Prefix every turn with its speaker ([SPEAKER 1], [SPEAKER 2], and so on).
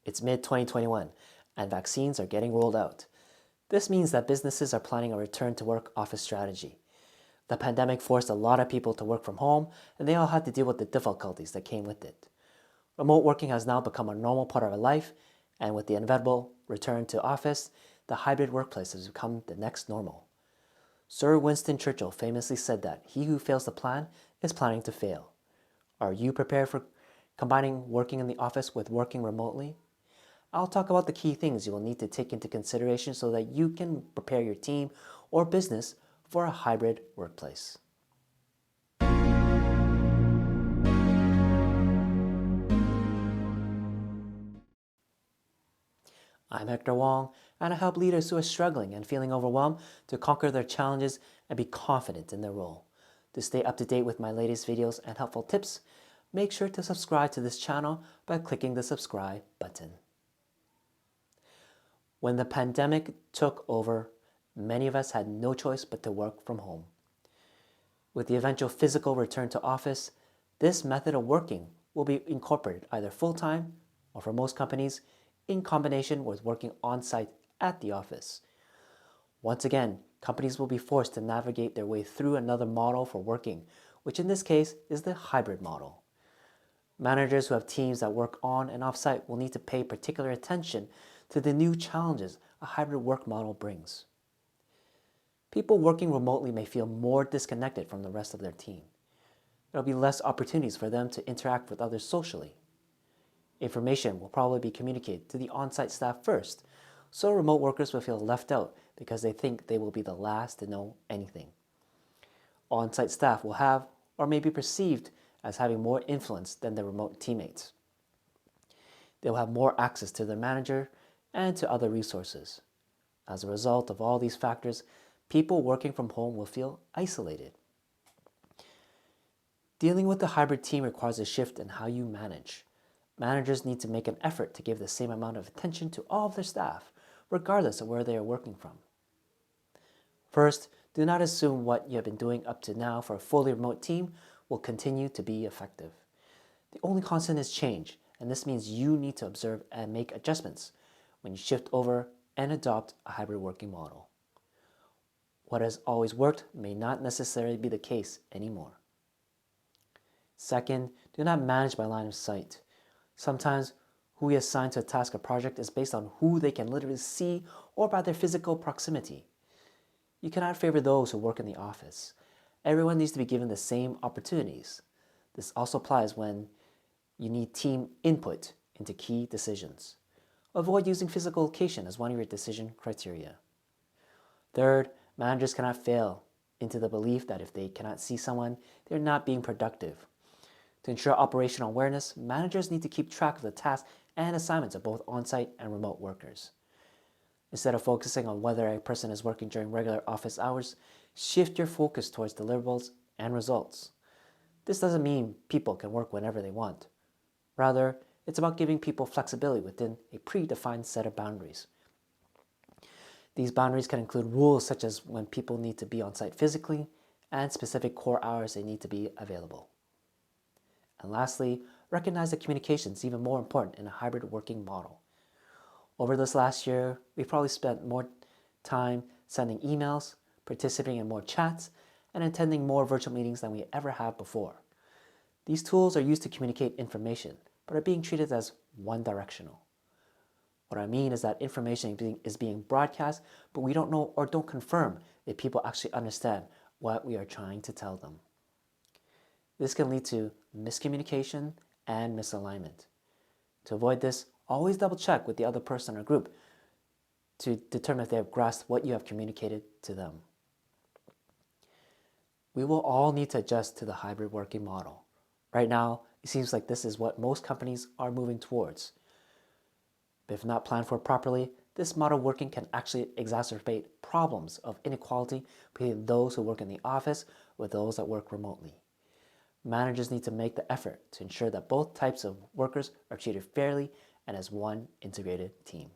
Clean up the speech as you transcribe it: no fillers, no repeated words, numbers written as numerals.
[SPEAKER 1] It's mid-2021, and vaccines are getting rolled out. This means that businesses are planning a return-to-work office strategy. The pandemic forced a lot of people to work from home, and they all had to deal with the difficulties that came with it. Remote working has now become a normal part of our life, and with the inevitable return to office, the hybrid workplace has become the next normal. Sir Winston Churchill famously said that he who fails to plan is planning to fail. Are you prepared for combining working in the office with working remotely? I'll talk about the key things you will need to take into consideration so that you can prepare your team or business for a hybrid workplace. I'm Hector Wong, and I help leaders who are struggling and feeling overwhelmed to conquer their challenges and be confident in their role. To stay up to date with my latest videos and helpful tips, make sure to subscribe to this channel by clicking the subscribe button. When the pandemic took over, many of us had no choice but to work from home. With the eventual physical return to office, this method of working will be incorporated either full-time or, for most companies, in combination with working on-site at the office. Once again, companies will be forced to navigate their way through another model for working, which in this case is the hybrid model. Managers who have teams that work on and off-site will need to pay particular attention to the new challenges a hybrid work model brings. People working remotely may feel more disconnected from the rest of their team. There will be less opportunities for them to interact with others socially. Information will probably be communicated to the on-site staff first, so remote workers will feel left out because they think they will be the last to know anything. On-site staff will have, or may be perceived as having, more influence than their remote teammates. They will have more access to their manager and to other resources. As a result of all these factors, people working from home will feel isolated. Dealing with the hybrid team requires a shift in how you manage. Managers need to make an effort to give the same amount of attention to all of their staff, regardless of where they are working from. First, do not assume what you have been doing up to now for a fully remote team will continue to be effective. The only constant is change, and this means you need to observe and make adjustments when you shift over and adopt a hybrid working model. What has always worked may not necessarily be the case anymore. Second, do not manage by line of sight. Sometimes who we assign to a task or project is based on who they can literally see or by their physical proximity. You cannot favor those who work in the office. Everyone needs to be given the same opportunities. This also applies when you need team input into key decisions. Avoid using physical location as one of your decision criteria. Third, managers cannot fail into the belief that if they cannot see someone, they're not being productive. To ensure operational awareness, managers need to keep track of the tasks and assignments of both on-site and remote workers. Instead of focusing on whether a person is working during regular office hours, shift your focus towards deliverables and results. This doesn't mean people can work whenever they want. Rather, it's about giving people flexibility within a predefined set of boundaries. These boundaries can include rules such as when people need to be on site physically and specific core hours they need to be available. And lastly, recognize that communication is even more important in a hybrid working model. Over this last year, we've probably spent more time sending emails, participating in more chats, and attending more virtual meetings than we ever have before. These tools are used to communicate information, but are being treated as one-directional. What I mean is that information is being broadcast, but we don't know or don't confirm if people actually understand what we are trying to tell them. This can lead to miscommunication and misalignment. To avoid this, always double check with the other person or group to determine if they have grasped what you have communicated to them. We will all need to adjust to the hybrid working model. Right now, it seems like this is what most companies are moving towards. But if not planned for properly, this model working can actually exacerbate problems of inequality between those who work in the office with those that work remotely. Managers need to make the effort to ensure that both types of workers are treated fairly and as one integrated team.